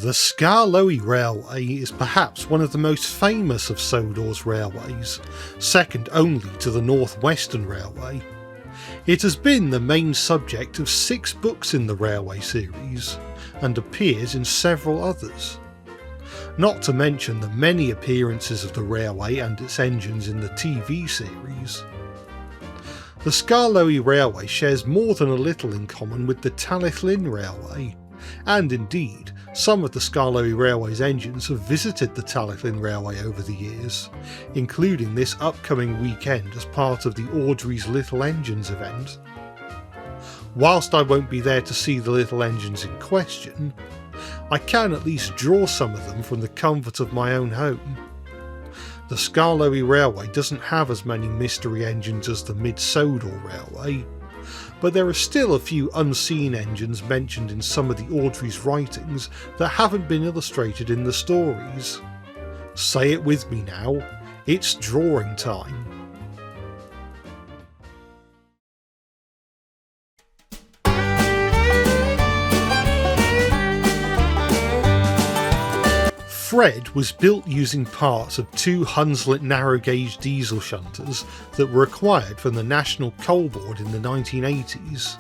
The Skarloey Railway is perhaps one of the most famous of Sodor's railways, second only to the North Western Railway. It has been the main subject of 6 books in the Railway series, and appears in several others. Not to mention the many appearances of the railway and its engines in the TV series. The Skarloey Railway shares more than a little in common with the Talyllyn Railway, and indeed, some of the Skarloey Railway's engines have visited the Talyllyn Railway over the years, including this upcoming weekend as part of the Audrey's Little Engines event. Whilst I won't be there to see the little engines in question, I can at least draw some of them from the comfort of my own home. The Skarloey Railway doesn't have as many mystery engines as the Mid Sodor Railway, but there are still a few unseen engines mentioned in some of the Audrey's writings that haven't been illustrated in the stories. Say it with me now, it's drawing time. Fred was built using parts of 2 Hunslet narrow gauge diesel shunters that were acquired from the National Coal Board in the 1980s,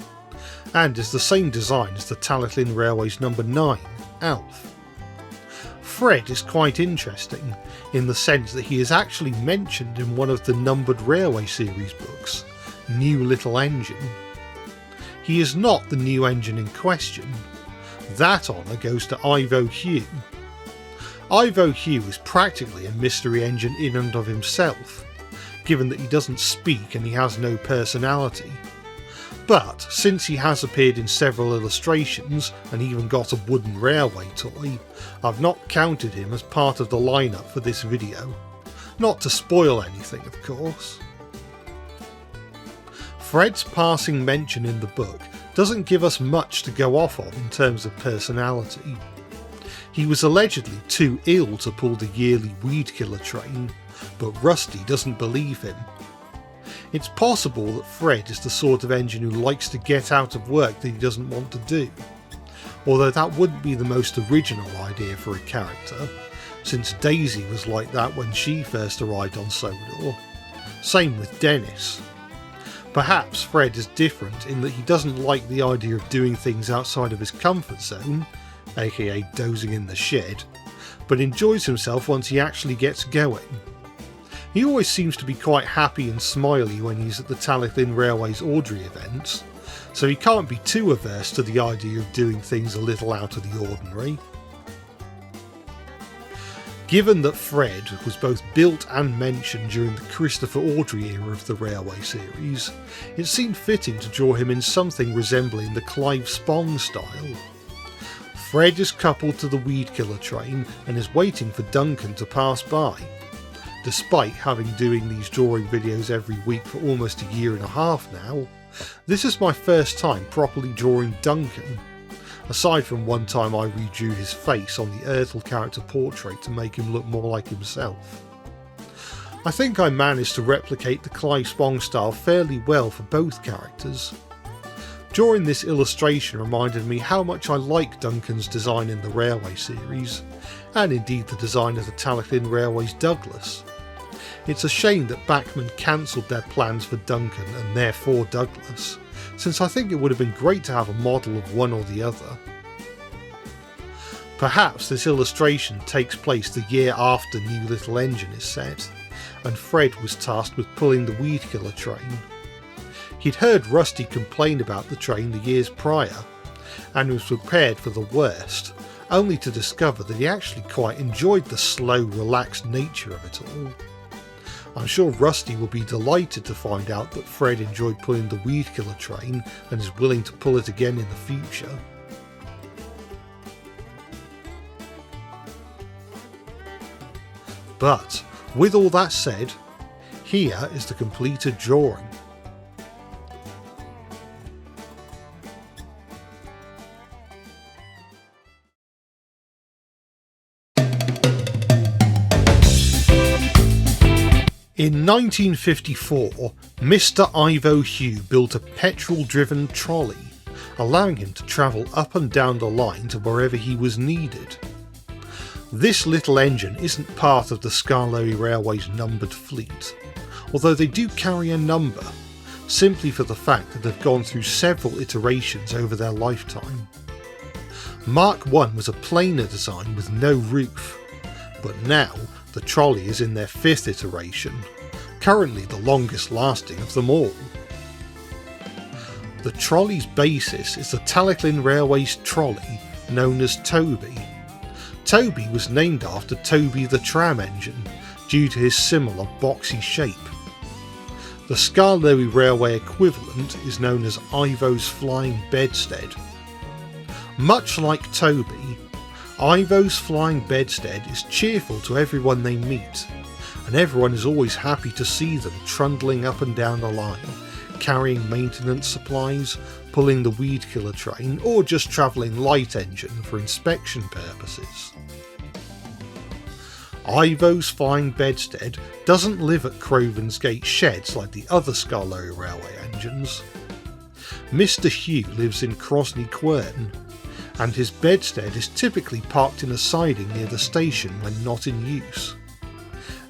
and is the same design as the Talyllyn Railway's number 9, Alf. Fred is quite interesting in the sense that he is actually mentioned in one of the numbered Railway series books, New Little Engine. He is not the new engine in question. That honour goes to Ivo Hugh. Ivo Hugh is practically a mystery engine in and of himself, given that he doesn't speak and he has no personality. But since he has appeared in several illustrations and even got a wooden railway toy, I've not counted him as part of the lineup for this video. Not to spoil anything, of course. Fred's passing mention in the book doesn't give us much to go off on in terms of personality. He was allegedly too ill to pull the yearly weed killer train, but Rusty doesn't believe him. It's possible that Fred is the sort of engine who likes to get out of work that he doesn't want to do, although that wouldn't be the most original idea for a character, since Daisy was like that when she first arrived on Sodor. Same with Dennis. Perhaps Fred is different in that he doesn't like the idea of doing things outside of his comfort zone, aka dozing in the shed, but enjoys himself once he actually gets going. He always seems to be quite happy and smiley when he's at the Talyllyn Railway's Audrey events, so he can't be too averse to the idea of doing things a little out of the ordinary. Given that Fred was both built and mentioned during the Christopher Audrey era of the Railway series, it seemed fitting to draw him in something resembling the Clive Spong style. Fred is coupled to the weed killer train and is waiting for Duncan to pass by. Despite having doing these drawing videos every week for almost a year and a half now, this is my first time properly drawing Duncan, aside from one time I redrew his face on the Ertl character portrait to make him look more like himself. I think I managed to replicate the Clive Spong style fairly well for both characters. Drawing this illustration reminded me how much I like Duncan's design in the Railway series, and indeed the design of the Talyllyn Railway's Douglas. It's a shame that Bachmann cancelled their plans for Duncan and therefore Douglas, since I think it would have been great to have a model of one or the other. Perhaps this illustration takes place the year after New Little Engine is set, and Fred was tasked with pulling the weed killer train. He'd heard Rusty complain about the train the years prior, and was prepared for the worst, only to discover that he actually quite enjoyed the slow, relaxed nature of it all. I'm sure Rusty will be delighted to find out that Fred enjoyed pulling the weed killer train and is willing to pull it again in the future. But, with all that said, here is the completed drawing. In 1954, Mr. Ivo Hugh built a petrol-driven trolley, allowing him to travel up and down the line to wherever he was needed. This little engine isn't part of the Skarloey Railway's numbered fleet, although they do carry a number, simply for the fact that they've gone through several iterations over their lifetime. Mark I was a plainer design with no roof, but now the trolley is in their 5th iteration, currently the longest lasting of them all. The trolley's basis is the Talyllyn Railway's trolley, known as Toby. Toby was named after Toby the tram engine, due to his similar boxy shape. The Skarloey Railway equivalent is known as Ivo's Flying Bedstead. Much like Toby, Ivo's Flying Bedstead is cheerful to everyone they meet, and everyone is always happy to see them trundling up and down the line, carrying maintenance supplies, pulling the weed killer train, or just travelling light engine for inspection purposes. Ivo's Flying Bedstead doesn't live at Crovan's Gate sheds like the other Skarloey Railway engines. Mr. Hugh lives in Crosney Quern, and his bedstead is typically parked in a siding near the station when not in use.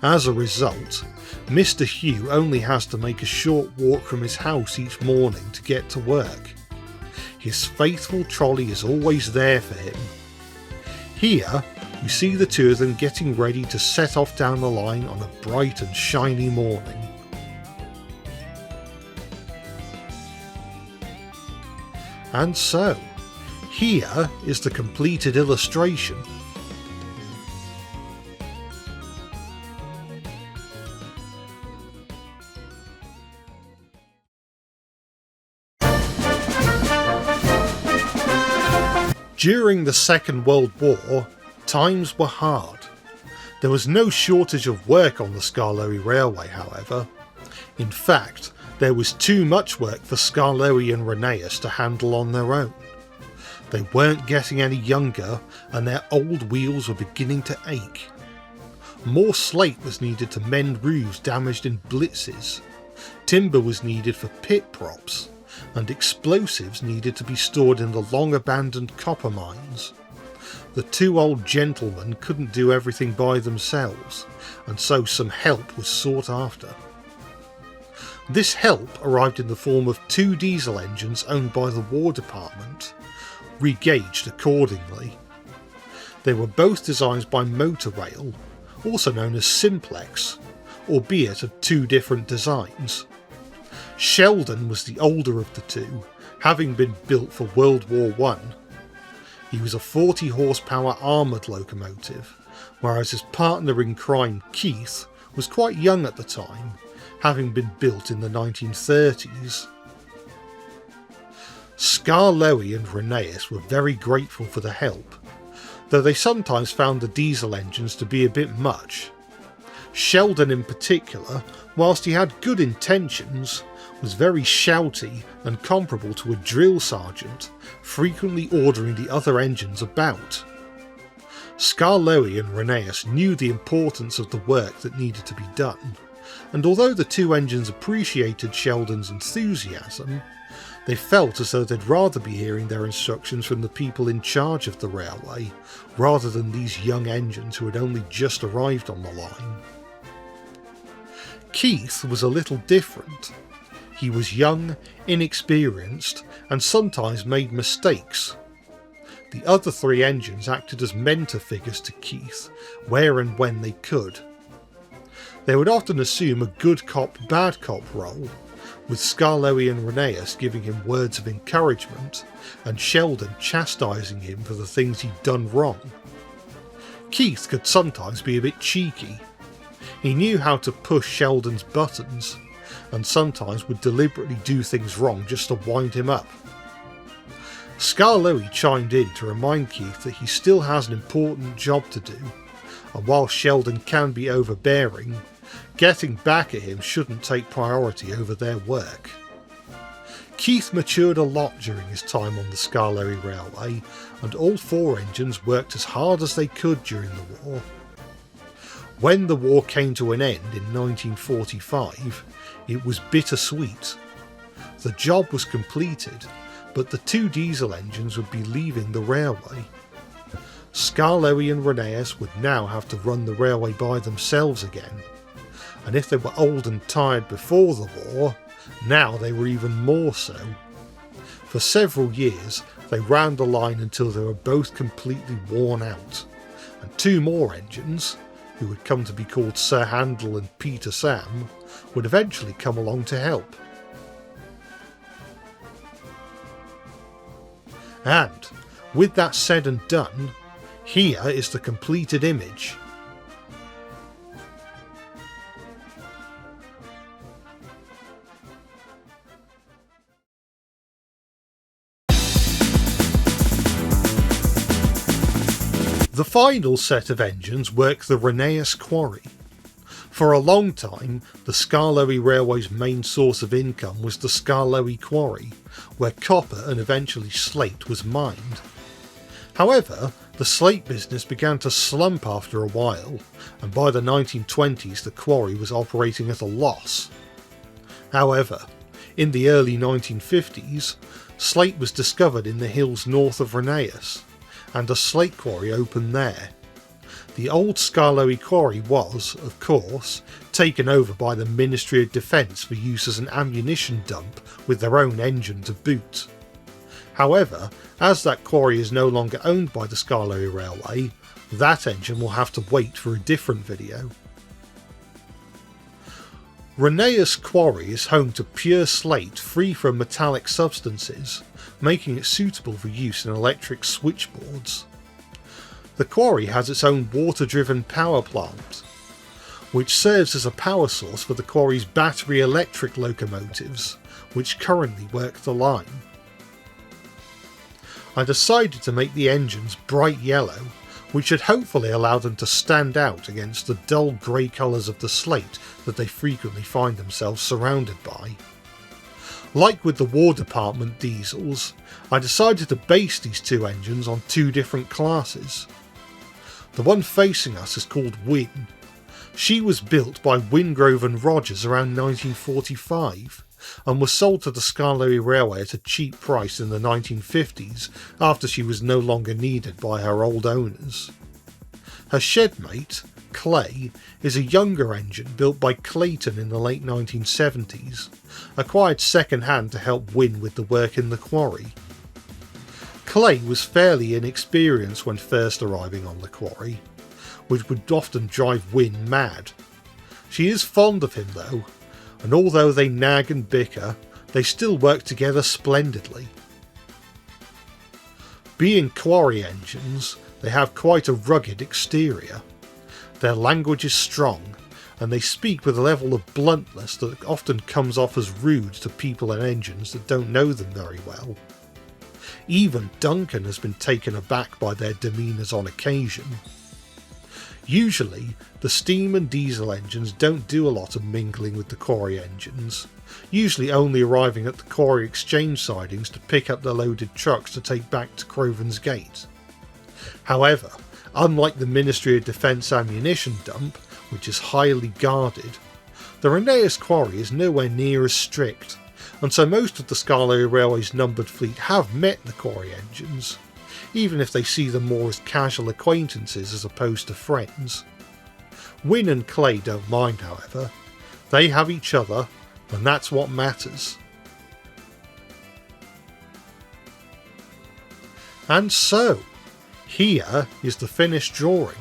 As a result, Mr. Hugh only has to make a short walk from his house each morning to get to work. His faithful trolley is always there for him. Here, we see the two of them getting ready to set off down the line on a bright and shiny morning. And so, here is the completed illustration. During the Second World War, times were hard. There was no shortage of work on the Skarloey Railway, however. In fact, there was too much work for Skarloey and Rheneas to handle on their own. They weren't getting any younger, and their old wheels were beginning to ache. More slate was needed to mend roofs damaged in blitzes, timber was needed for pit props, and explosives needed to be stored in the long-abandoned copper mines. The two old gentlemen couldn't do everything by themselves, and so some help was sought after. This help arrived in the form of 2 diesel engines owned by the War Department, regauged accordingly. They were both designs by Motor Rail, also known as Simplex, albeit of 2 different designs. Sheldon was the older of the two, having been built for World War I. He was a 40 horsepower armoured locomotive, whereas his partner in crime, Keith, was quite young at the time, having been built in the 1930s. Skarloey and Rheneas were very grateful for the help, though they sometimes found the diesel engines to be a bit much. Sheldon in particular, whilst he had good intentions, was very shouty and comparable to a drill sergeant, frequently ordering the other engines about. Skarloey and Rheneas knew the importance of the work that needed to be done, and although the 2 engines appreciated Sheldon's enthusiasm, they felt as though they'd rather be hearing their instructions from the people in charge of the railway, rather than these young engines who had only just arrived on the line. Keith was a little different. He was young, inexperienced, and sometimes made mistakes. The other 3 engines acted as mentor figures to Keith, where and when they could. They would often assume a good cop, bad cop role, with Skarloey and Rheneas giving him words of encouragement, and Sheldon chastising him for the things he'd done wrong. Keith could sometimes be a bit cheeky. He knew how to push Sheldon's buttons, and sometimes would deliberately do things wrong just to wind him up. Skarloey chimed in to remind Keith that he still has an important job to do, and while Sheldon can be overbearing, getting back at him shouldn't take priority over their work. Keith matured a lot during his time on the Skarloey Railway, and all 4 engines worked as hard as they could during the war. When the war came to an end in 1945, it was bittersweet. The job was completed, but the two diesel engines would be leaving the railway. Skarloey and Rheneas would now have to run the railway by themselves again, and if they were old and tired before the war, now they were even more so. For several years they ran the line until they were both completely worn out, and two more engines, who would come to be called Sir Handel and Peter Sam, would eventually come along to help. And, with that said and done, here is the completed image. The final set of engines work the Rheneas quarry. For a long time, the Skarloey Railway's main source of income was the Skarloey quarry, where copper and eventually slate was mined. However, the slate business began to slump after a while, and by the 1920s the quarry was operating at a loss. However, in the early 1950s, slate was discovered in the hills north of Rheneas, and a slate quarry opened there. The old Skarloey quarry was, of course, taken over by the Ministry of Defence for use as an ammunition dump with their own engine to boot. However, as that quarry is no longer owned by the Skarloey Railway, that engine will have to wait for a different video. Rheneas quarry is home to pure slate free from metallic substances, making it suitable for use in electric switchboards. The quarry has its own water-driven power plant, which serves as a power source for the quarry's battery electric locomotives, which currently work the line. I decided to make the engines bright yellow, which should hopefully allow them to stand out against the dull grey colours of the slate that they frequently find themselves surrounded by. Like with the War Department diesels, I decided to base these two engines on two different classes. The one facing us is called Win. She was built by Wingrove and Rogers around 1945, and was sold to the Skarloey Railway at a cheap price in the 1950s after she was no longer needed by her old owners. Her shedmate, Clay, is a younger engine built by Clayton in the late 1970s, acquired second hand to help Win with the work in the quarry. Clay was fairly inexperienced when first arriving on the quarry, which would often drive Win mad. She is fond of him though, and although they nag and bicker, they still work together splendidly. Being quarry engines, they have quite a rugged exterior. Their language is strong, and they speak with a level of bluntness that often comes off as rude to people and engines that don't know them very well. Even Duncan has been taken aback by their demeanours on occasion. Usually, the steam and diesel engines don't do a lot of mingling with the quarry engines, usually only arriving at the quarry exchange sidings to pick up the loaded trucks to take back to Crovan's Gate. However, unlike the Ministry of Defence ammunition dump, which is highly guarded, the Rheneas quarry is nowhere near as strict, and so most of the Skarloey Railway's numbered fleet have met the quarry engines, even if they see them more as casual acquaintances as opposed to friends. Win and Clay don't mind, however. They have each other, and that's what matters. And so, here is the finished drawing.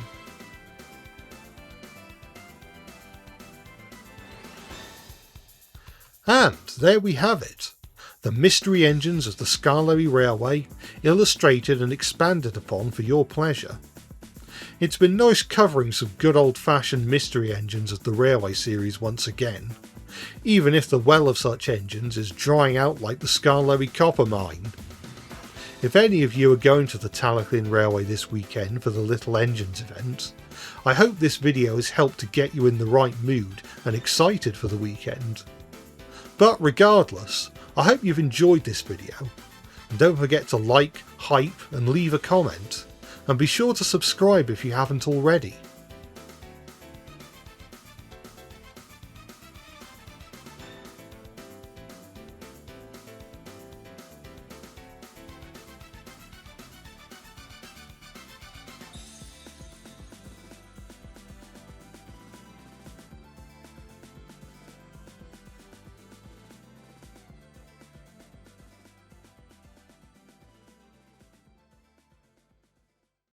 And there we have it. The mystery engines of the Skarloey Railway, illustrated and expanded upon for your pleasure. It's been nice covering some good old-fashioned mystery engines of the Railway series once again, even if the well of such engines is drying out like the Skarloey copper mine. If any of you are going to the Talyllyn Railway this weekend for the Little Engines event, I hope this video has helped to get you in the right mood and excited for the weekend. But regardless, I hope you've enjoyed this video, and don't forget to like, hype and leave a comment, and be sure to subscribe if you haven't already.